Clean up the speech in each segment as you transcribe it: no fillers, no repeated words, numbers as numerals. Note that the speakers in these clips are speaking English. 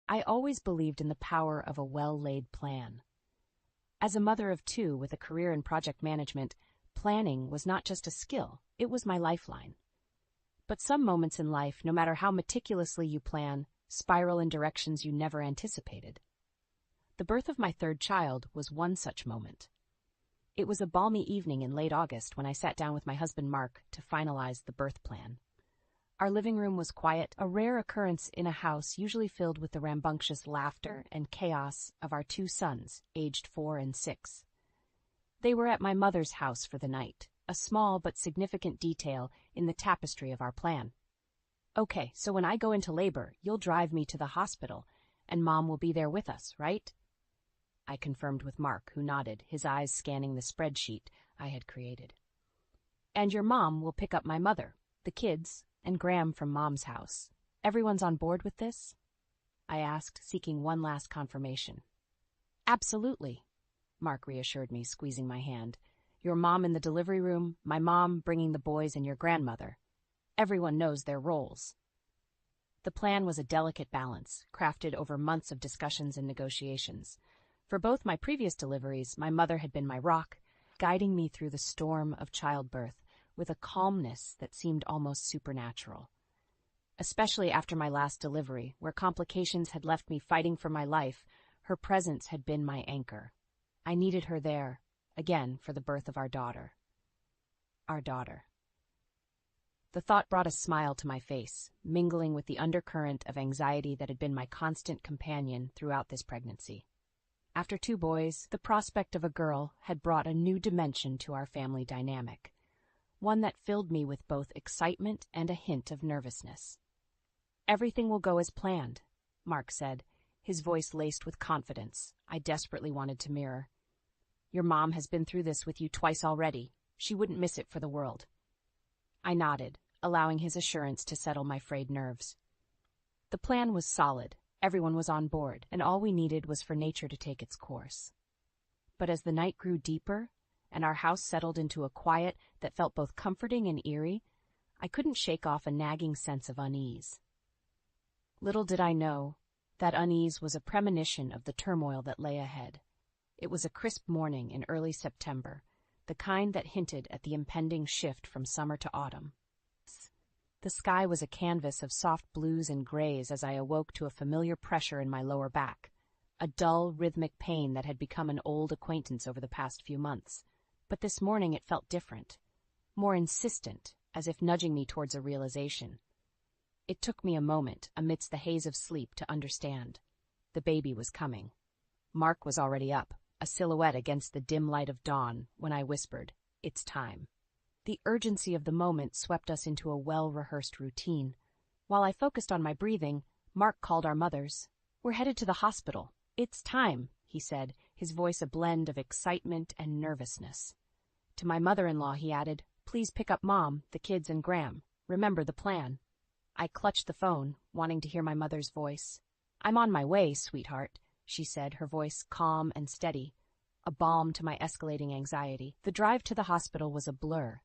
I always believed in the power of a well-laid plan. As a mother of two with a career in project management, planning was not just a skill, it was my lifeline. But some moments in life, no matter how meticulously you plan, spiral in directions you never anticipated. The birth of my third child was one such moment. It was a balmy evening in late August when I sat down with my husband Mark to finalize the birth plan. Our living room was quiet, a rare occurrence in a house usually filled with the rambunctious laughter and chaos of our two sons, aged 4 and 6. They were at my mother's house for the night, a small but significant detail in the tapestry of our plan. "Okay, so when I go into labor, you'll drive me to the hospital, and Mom will be there with us, right?" I confirmed with Mark, who nodded, his eyes scanning the spreadsheet I had created. "And your mom will pick up my mother, the kids, and Graham from Mom's house. Everyone's on board with this?" I asked, seeking one last confirmation. "Absolutely," Mark reassured me, squeezing my hand. "Your mom in the delivery room, my mom bringing the boys, and your grandmother. Everyone knows their roles." The plan was a delicate balance, crafted over months of discussions and negotiations. For both my previous deliveries, my mother had been my rock, guiding me through the storm of childbirth with a calmness that seemed almost supernatural. Especially after my last delivery, where complications had left me fighting for my life, her presence had been my anchor. I needed her there, again, for the birth of our daughter. Our daughter. The thought brought a smile to my face, mingling with the undercurrent of anxiety that had been my constant companion throughout this pregnancy. After 2 boys, the prospect of a girl had brought a new dimension to our family dynamic, one that filled me with both excitement and a hint of nervousness. "Everything will go as planned," Mark said, his voice laced with confidence I desperately wanted to mirror. "Your mom has been through this with you twice already. She wouldn't miss it for the world." I nodded, allowing his assurance to settle my frayed nerves. The plan was solid, everyone was on board, and all we needed was for nature to take its course. But as the night grew deeper, and our house settled into a quiet that felt both comforting and eerie, I couldn't shake off a nagging sense of unease. Little did I know, that unease was a premonition of the turmoil that lay ahead. It was a crisp morning in early September, the kind that hinted at the impending shift from summer to autumn. The sky was a canvas of soft blues and grays as I awoke to a familiar pressure in my lower back, a dull, rhythmic pain that had become an old acquaintance over the past few months. But this morning it felt different, more insistent, as if nudging me towards a realization. It took me a moment, amidst the haze of sleep, to understand. The baby was coming. Mark was already up, a silhouette against the dim light of dawn, when I whispered, "It's time." The urgency of the moment swept us into a well-rehearsed routine. While I focused on my breathing, Mark called our mothers. "We're headed to the hospital. It's time," he said, his voice a blend of excitement and nervousness. To my mother-in-law he added, "Please pick up Mom, the kids, and Graham. Remember the plan." I clutched the phone, wanting to hear my mother's voice. "I'm on my way, sweetheart," she said, her voice calm and steady, a balm to my escalating anxiety. The drive to the hospital was a blur.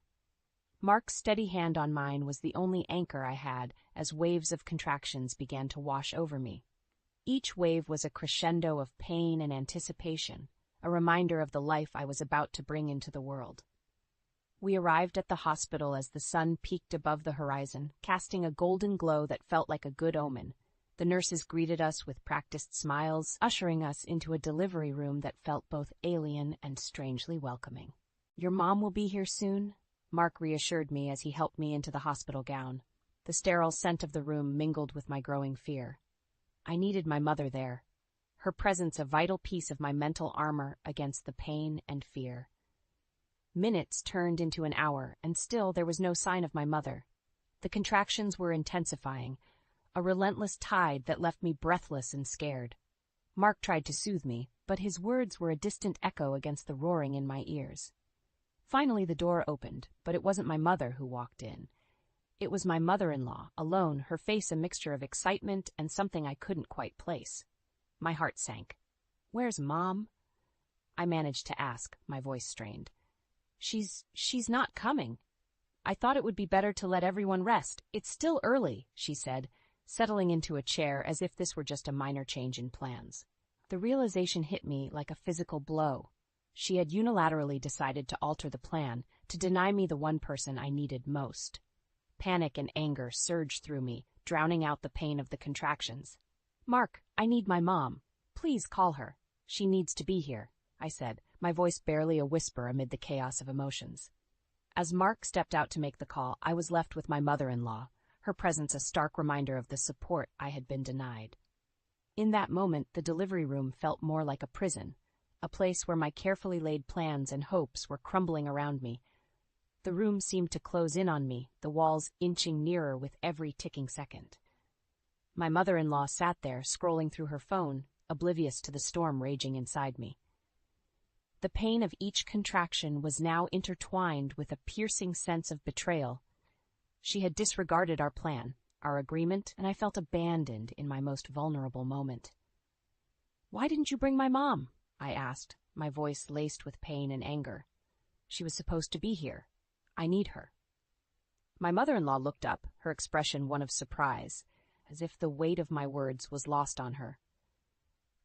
Mark's steady hand on mine was the only anchor I had as waves of contractions began to wash over me. Each wave was a crescendo of pain and anticipation, a reminder of the life I was about to bring into the world. We arrived at the hospital as the sun peaked above the horizon, casting a golden glow that felt like a good omen. The nurses greeted us with practiced smiles, ushering us into a delivery room that felt both alien and strangely welcoming. "Your mom will be here soon," Mark reassured me as he helped me into the hospital gown. The sterile scent of the room mingled with my growing fear. I needed my mother there, her presence a vital piece of my mental armor against the pain and fear. Minutes turned into an hour, and still there was no sign of my mother. The contractions were intensifying, a relentless tide that left me breathless and scared. Mark tried to soothe me, but his words were a distant echo against the roaring in my ears. Finally the door opened, but it wasn't my mother who walked in. It was my mother-in-law, alone, her face a mixture of excitement and something I couldn't quite place. My heart sank. "Where's Mom?" I managed to ask, my voice strained. She's not coming. I thought it would be better to let everyone rest. It's still early," she said, settling into a chair as if this were just a minor change in plans. The realization hit me like a physical blow. She had unilaterally decided to alter the plan, to deny me the one person I needed most. Panic and anger surged through me, drowning out the pain of the contractions. "Mark, I need my mom. Please call her. She needs to be here," I said, my voice barely a whisper amid the chaos of emotions. As Mark stepped out to make the call, I was left with my mother-in-law, her presence a stark reminder of the support I had been denied. In that moment, the delivery room felt more like a prison, a place where my carefully laid plans and hopes were crumbling around me. The room seemed to close in on me, the walls inching nearer with every ticking second. My mother-in-law sat there, scrolling through her phone, oblivious to the storm raging inside me. The pain of each contraction was now intertwined with a piercing sense of betrayal. She had disregarded our plan, our agreement, and I felt abandoned in my most vulnerable moment. "Why didn't you bring my mom?" I asked, my voice laced with pain and anger. "She was supposed to be here. I need her." My mother-in-law looked up, her expression one of surprise, as if the weight of my words was lost on her.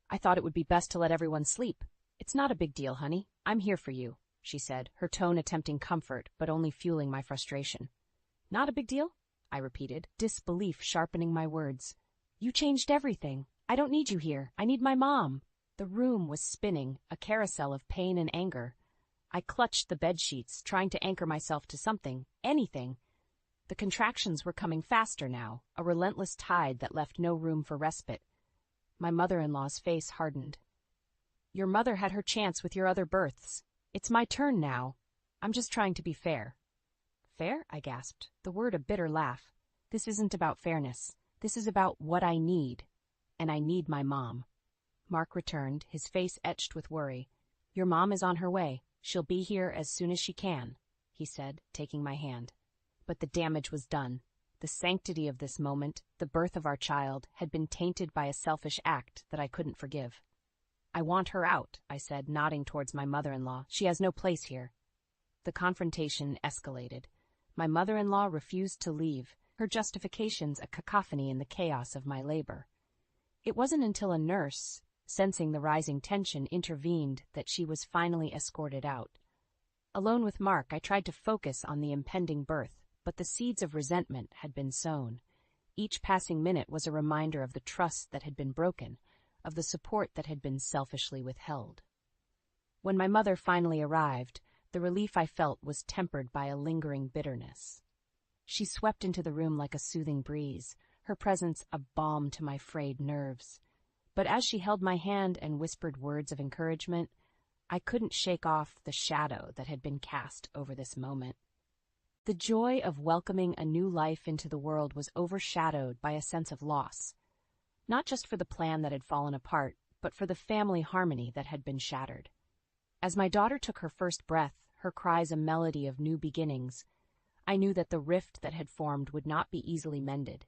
"I thought it would be best to let everyone sleep. It's not a big deal, honey. I'm here for you," she said, her tone attempting comfort but only fueling my frustration. "Not a big deal?" I repeated, disbelief sharpening my words. "You changed everything. I don't need you here. I need my mom." The room was spinning, a carousel of pain and anger. I clutched the bedsheets, trying to anchor myself to something, anything. The contractions were coming faster now, a relentless tide that left no room for respite. My mother-in-law's face hardened. "Your mother had her chance with your other births. It's my turn now. I'm just trying to be fair." "Fair?" I gasped, the word a bitter laugh. "This isn't about fairness. This is about what I need. And I need my mom." Mark returned, his face etched with worry. "Your mom is on her way. She'll be here as soon as she can," he said, taking my hand. But the damage was done. The sanctity of this moment, the birth of our child, had been tainted by a selfish act that I couldn't forgive. "I want her out," I said, nodding towards my mother-in-law. "She has no place here." The confrontation escalated. My mother-in-law refused to leave, her justifications a cacophony in the chaos of my labor. It wasn't until a nurse, sensing the rising tension, intervened that she was finally escorted out. Alone with Mark, I tried to focus on the impending birth, but the seeds of resentment had been sown. Each passing minute was a reminder of the trust that had been broken, of the support that had been selfishly withheld. When my mother finally arrived, the relief I felt was tempered by a lingering bitterness. She swept into the room like a soothing breeze, her presence a balm to my frayed nerves. But as she held my hand and whispered words of encouragement, I couldn't shake off the shadow that had been cast over this moment. The joy of welcoming a new life into the world was overshadowed by a sense of loss, not just for the plan that had fallen apart, but for the family harmony that had been shattered. As my daughter took her first breath, her cries a melody of new beginnings, I knew that the rift that had formed would not be easily mended.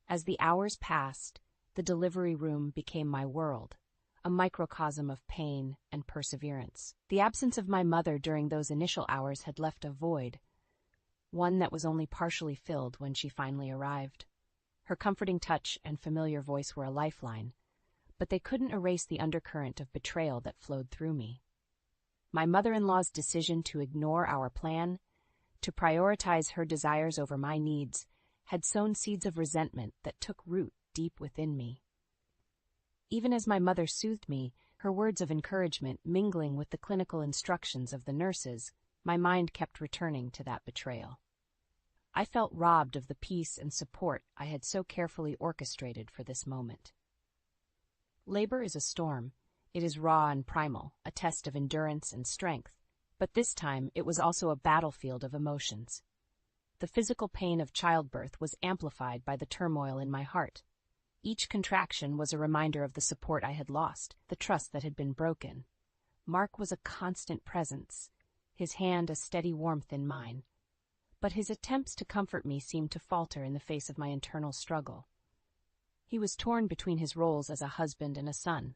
As the hours passed, the delivery room became my world, a microcosm of pain and perseverance. The absence of my mother during those initial hours had left a void, one that was only partially filled when she finally arrived. Her comforting touch and familiar voice were a lifeline, but they couldn't erase the undercurrent of betrayal that flowed through me. My mother-in-law's decision to ignore our plan, to prioritize her desires over my needs, had sown seeds of resentment that took root deep within me. Even as my mother soothed me, her words of encouragement mingling with the clinical instructions of the nurses, my mind kept returning to that betrayal. I felt robbed of the peace and support I had so carefully orchestrated for this moment. Labor is a storm. It is raw and primal, a test of endurance and strength, but this time it was also a battlefield of emotions. The physical pain of childbirth was amplified by the turmoil in my heart. Each contraction was a reminder of the support I had lost, the trust that had been broken. Mark was a constant presence, his hand a steady warmth in mine, but his attempts to comfort me seemed to falter in the face of my internal struggle. He was torn between his roles as a husband and a son,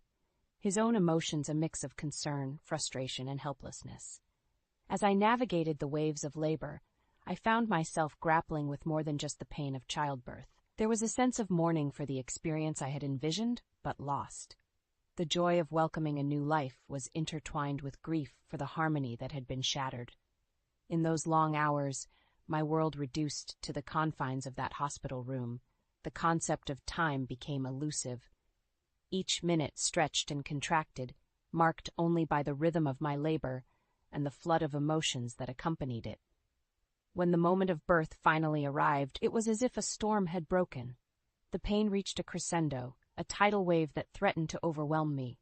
his own emotions a mix of concern, frustration, and helplessness. As I navigated the waves of labor, I found myself grappling with more than just the pain of childbirth. There was a sense of mourning for the experience I had envisioned, but lost. The joy of welcoming a new life was intertwined with grief for the harmony that had been shattered. In those long hours, my world reduced to the confines of that hospital room. The concept of time became elusive. Each minute stretched and contracted, marked only by the rhythm of my labor and the flood of emotions that accompanied it. When the moment of birth finally arrived, it was as if a storm had broken. The pain reached a crescendo, a tidal wave that threatened to overwhelm me.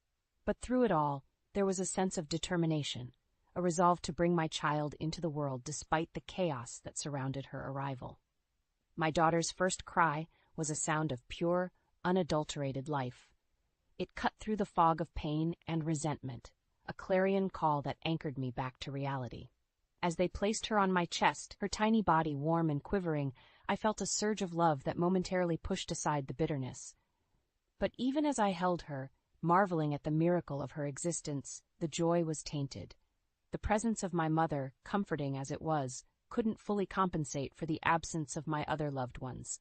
But through it all, there was a sense of determination, a resolve to bring my child into the world despite the chaos that surrounded her arrival. My daughter's first cry was a sound of pure, unadulterated life. It cut through the fog of pain and resentment, a clarion call that anchored me back to reality. As they placed her on my chest, her tiny body warm and quivering, I felt a surge of love that momentarily pushed aside the bitterness. But even as I held her, marveling at the miracle of her existence, the joy was tainted. The presence of my mother, comforting as it was, couldn't fully compensate for the absence of my other loved ones.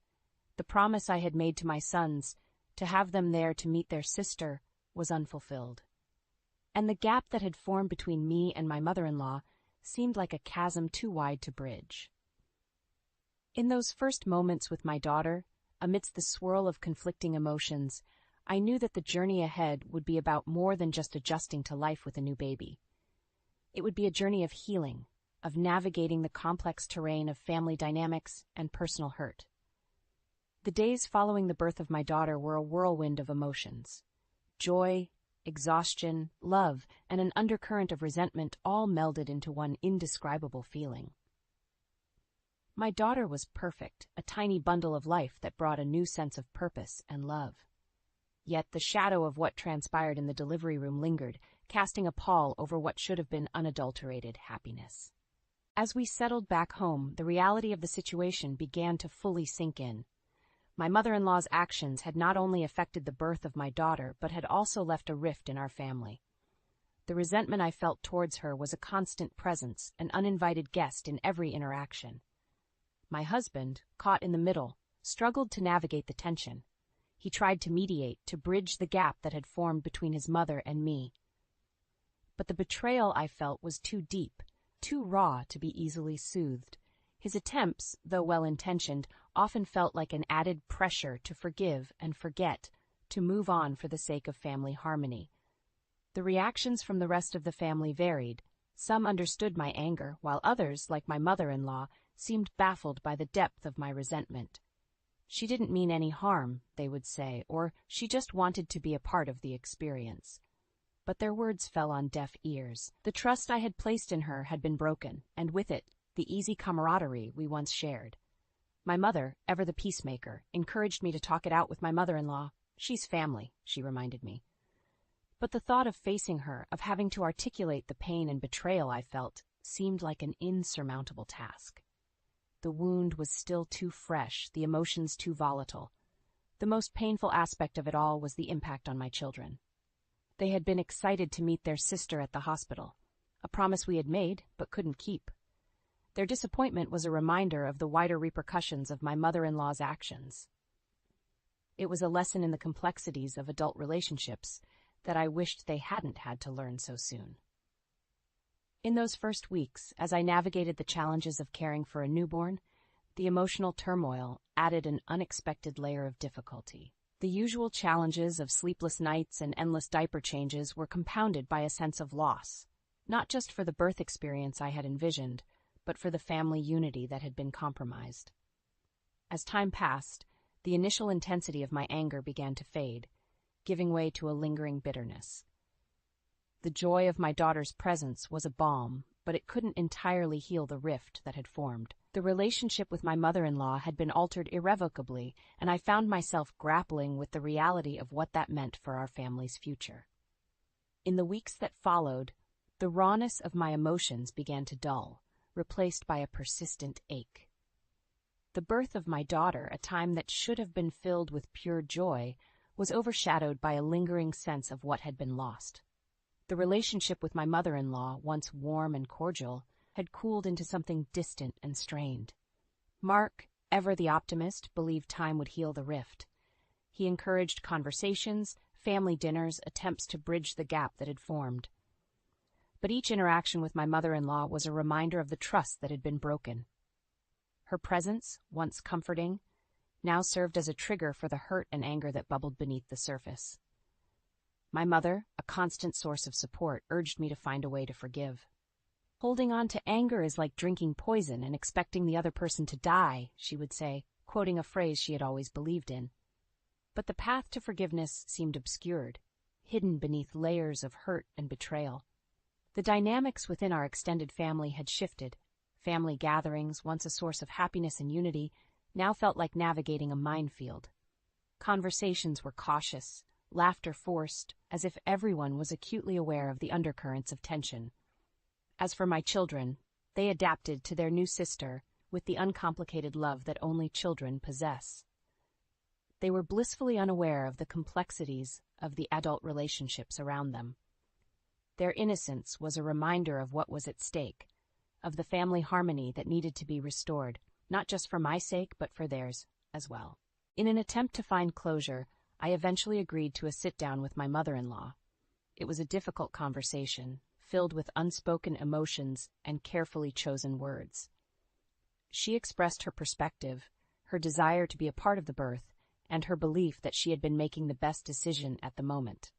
The promise I had made to my sons, to have them there to meet their sister, was unfulfilled. And the gap that had formed between me and my mother-in-law seemed like a chasm too wide to bridge. In those first moments with my daughter, amidst the swirl of conflicting emotions, I knew that the journey ahead would be about more than just adjusting to life with a new baby. It would be a journey of healing, of navigating the complex terrain of family dynamics and personal hurt. The days following the birth of my daughter were a whirlwind of emotions. Joy, exhaustion, love, and an undercurrent of resentment all melded into one indescribable feeling. My daughter was perfect, a tiny bundle of life that brought a new sense of purpose and love. Yet the shadow of what transpired in the delivery room lingered, casting a pall over what should have been unadulterated happiness. As we settled back home, the reality of the situation began to fully sink in. My mother-in-law's actions had not only affected the birth of my daughter, but had also left a rift in our family. The resentment I felt towards her was a constant presence, an uninvited guest in every interaction. My husband, caught in the middle, struggled to navigate the tension. He tried to mediate, to bridge the gap that had formed between his mother and me. But the betrayal I felt was too deep, too raw to be easily soothed. His attempts, though well-intentioned, often felt like an added pressure to forgive and forget, to move on for the sake of family harmony. The reactions from the rest of the family varied. Some understood my anger, while others, like my mother-in-law, seemed baffled by the depth of my resentment. She didn't mean any harm, they would say, or she just wanted to be a part of the experience. But their words fell on deaf ears. The trust I had placed in her had been broken, and with it, the easy camaraderie we once shared. My mother, ever the peacemaker, encouraged me to talk it out with my mother-in-law. She's family, she reminded me. But the thought of facing her, of having to articulate the pain and betrayal I felt, seemed like an insurmountable task. The wound was still too fresh, the emotions too volatile. The most painful aspect of it all was the impact on my children. They had been excited to meet their sister at the hospital, a promise we had made but couldn't keep. Their disappointment was a reminder of the wider repercussions of my mother-in-law's actions. It was a lesson in the complexities of adult relationships that I wished they hadn't had to learn so soon. In those first weeks, as I navigated the challenges of caring for a newborn, the emotional turmoil added an unexpected layer of difficulty. The usual challenges of sleepless nights and endless diaper changes were compounded by a sense of loss, not just for the birth experience I had envisioned, but for the family unity that had been compromised. As time passed, the initial intensity of my anger began to fade, giving way to a lingering bitterness. The joy of my daughter's presence was a balm, but it couldn't entirely heal the rift that had formed. The relationship with my mother-in-law had been altered irrevocably, and I found myself grappling with the reality of what that meant for our family's future. In the weeks that followed, the rawness of my emotions began to dull, replaced by a persistent ache. The birth of my daughter, a time that should have been filled with pure joy, was overshadowed by a lingering sense of what had been lost. The relationship with my mother-in-law, once warm and cordial, had cooled into something distant and strained. Mark, ever the optimist, believed time would heal the rift. He encouraged conversations, family dinners, attempts to bridge the gap that had formed. But each interaction with my mother-in-law was a reminder of the trust that had been broken. Her presence, once comforting, now served as a trigger for the hurt and anger that bubbled beneath the surface. My mother, a constant source of support, urged me to find a way to forgive. "Holding on to anger is like drinking poison and expecting the other person to die," she would say, quoting a phrase she had always believed in. But the path to forgiveness seemed obscured, hidden beneath layers of hurt and betrayal. The dynamics within our extended family had shifted. Family gatherings, once a source of happiness and unity, now felt like navigating a minefield. Conversations were cautious, laughter forced, as if everyone was acutely aware of the undercurrents of tension. As for my children, they adapted to their new sister with the uncomplicated love that only children possess. They were blissfully unaware of the complexities of the adult relationships around them. Their innocence was a reminder of what was at stake, of the family harmony that needed to be restored, not just for my sake, but for theirs as well. In an attempt to find closure, I eventually agreed to a sit-down with my mother-in-law. It was a difficult conversation, filled with unspoken emotions and carefully chosen words. She expressed her perspective, her desire to be a part of the birth, and her belief that she had been making the best decision at the moment.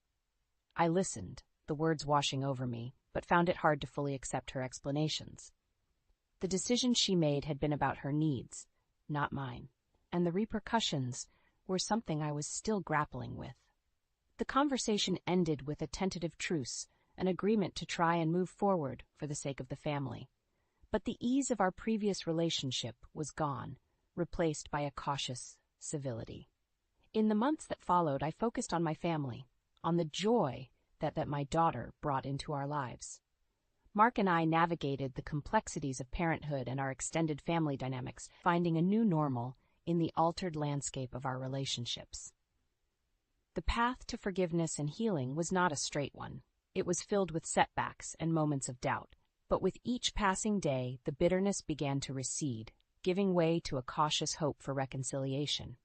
I listened, the words washing over me, but found it hard to fully accept her explanations. The decision she made had been about her needs, not mine, and the repercussions were something I was still grappling with. The conversation ended with a tentative truce, an agreement to try and move forward for the sake of the family. But the ease of our previous relationship was gone, replaced by a cautious civility. In the months that followed, I focused on my family, on the joy that my daughter brought into our lives. Mark and I navigated the complexities of parenthood and our extended family dynamics, finding a new normal in the altered landscape of our relationships. The path to forgiveness and healing was not a straight one. It was filled with setbacks and moments of doubt. But with each passing day, the bitterness began to recede, giving way to a cautious hope for reconciliation.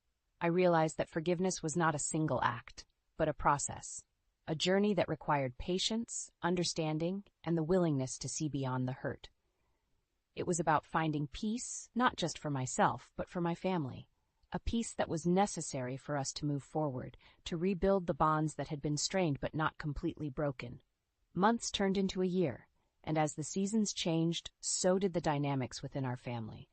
I realized that forgiveness was not a single act, but a process. A journey that required patience, understanding, and the willingness to see beyond the hurt. It was about finding peace, not just for myself, but for my family. A peace that was necessary for us to move forward, to rebuild the bonds that had been strained but not completely broken. Months turned into a year, and as the seasons changed, so did the dynamics within our family.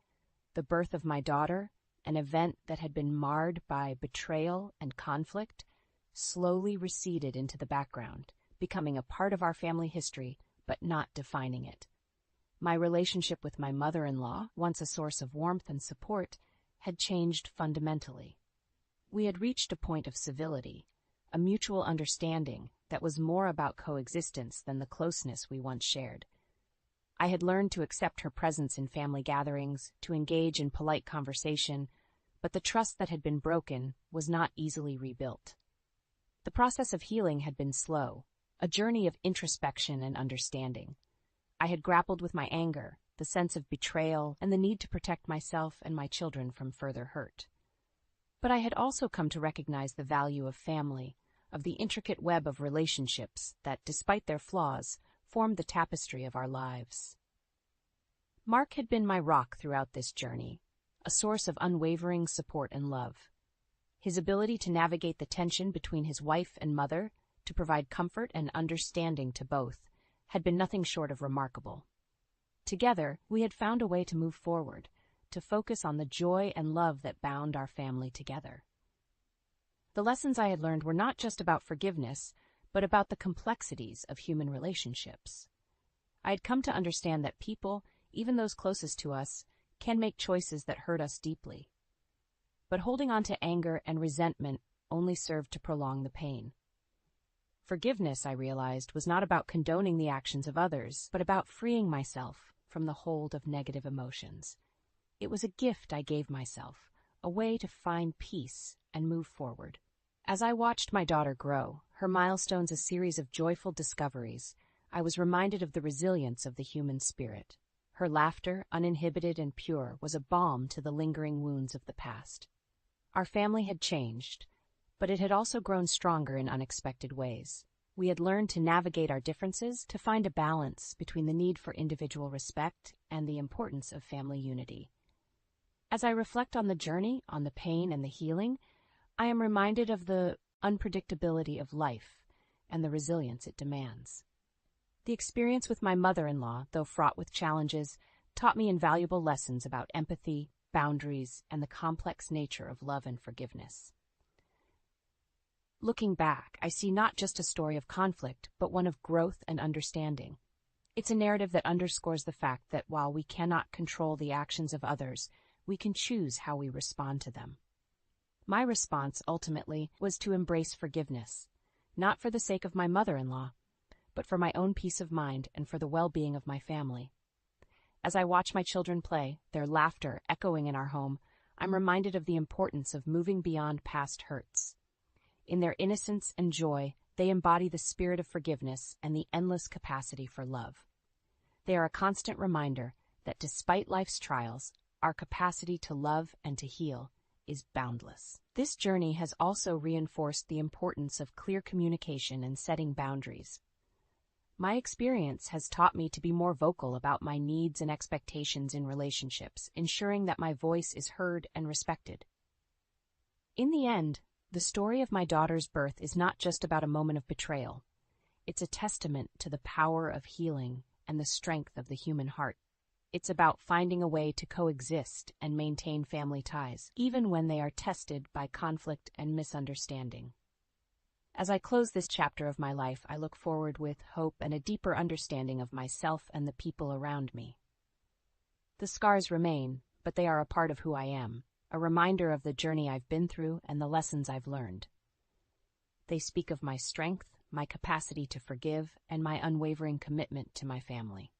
The birth of my daughter, an event that had been marred by betrayal and conflict, slowly receded into the background, becoming a part of our family history, but not defining it. My relationship with my mother-in-law, once a source of warmth and support, had changed fundamentally. We had reached a point of civility, a mutual understanding that was more about coexistence than the closeness we once shared. I had learned to accept her presence in family gatherings, to engage in polite conversation, but the trust that had been broken was not easily rebuilt. The process of healing had been slow, a journey of introspection and understanding. I had grappled with my anger, the sense of betrayal, and the need to protect myself and my children from further hurt. But I had also come to recognize the value of family, of the intricate web of relationships that, despite their flaws, formed the tapestry of our lives. Mark had been my rock throughout this journey, a source of unwavering support and love. His ability to navigate the tension between his wife and mother, to provide comfort and understanding to both, had been nothing short of remarkable. Together, we had found a way to move forward, to focus on the joy and love that bound our family together. The lessons I had learned were not just about forgiveness, but about the complexities of human relationships. I had come to understand that people, even those closest to us, can make choices that hurt us deeply. But holding on to anger and resentment only served to prolong the pain. Forgiveness, I realized, was not about condoning the actions of others, but about freeing myself from the hold of negative emotions. It was a gift I gave myself, a way to find peace and move forward. As I watched my daughter grow, her milestones a series of joyful discoveries, I was reminded of the resilience of the human spirit. Her laughter, uninhibited and pure, was a balm to the lingering wounds of the past. Our family had changed, but it had also grown stronger in unexpected ways. We had learned to navigate our differences, to find a balance between the need for individual respect and the importance of family unity. As I reflect on the journey, on the pain and the healing, I am reminded of the unpredictability of life and the resilience it demands. The experience with my mother-in-law, though fraught with challenges, taught me invaluable lessons about empathy, boundaries, and the complex nature of love and forgiveness. Looking back, I see not just a story of conflict, but one of growth and understanding. It's a narrative that underscores the fact that while we cannot control the actions of others, we can choose how we respond to them. My response, ultimately, was to embrace forgiveness, not for the sake of my mother-in-law, but for my own peace of mind and for the well-being of my family. As I watch my children play, their laughter echoing in our home, I'm reminded of the importance of moving beyond past hurts. In their innocence and joy, they embody the spirit of forgiveness and the endless capacity for love. They are a constant reminder that despite life's trials, our capacity to love and to heal is boundless. This journey has also reinforced the importance of clear communication and setting boundaries. My experience has taught me to be more vocal about my needs and expectations in relationships, ensuring that my voice is heard and respected. In the end, the story of my daughter's birth is not just about a moment of betrayal. It's a testament to the power of healing and the strength of the human heart. It's about finding a way to coexist and maintain family ties, even when they are tested by conflict and misunderstanding. As I close this chapter of my life, I look forward with hope and a deeper understanding of myself and the people around me. The scars remain, but they are a part of who I am, a reminder of the journey I've been through and the lessons I've learned. They speak of my strength, my capacity to forgive, and my unwavering commitment to my family.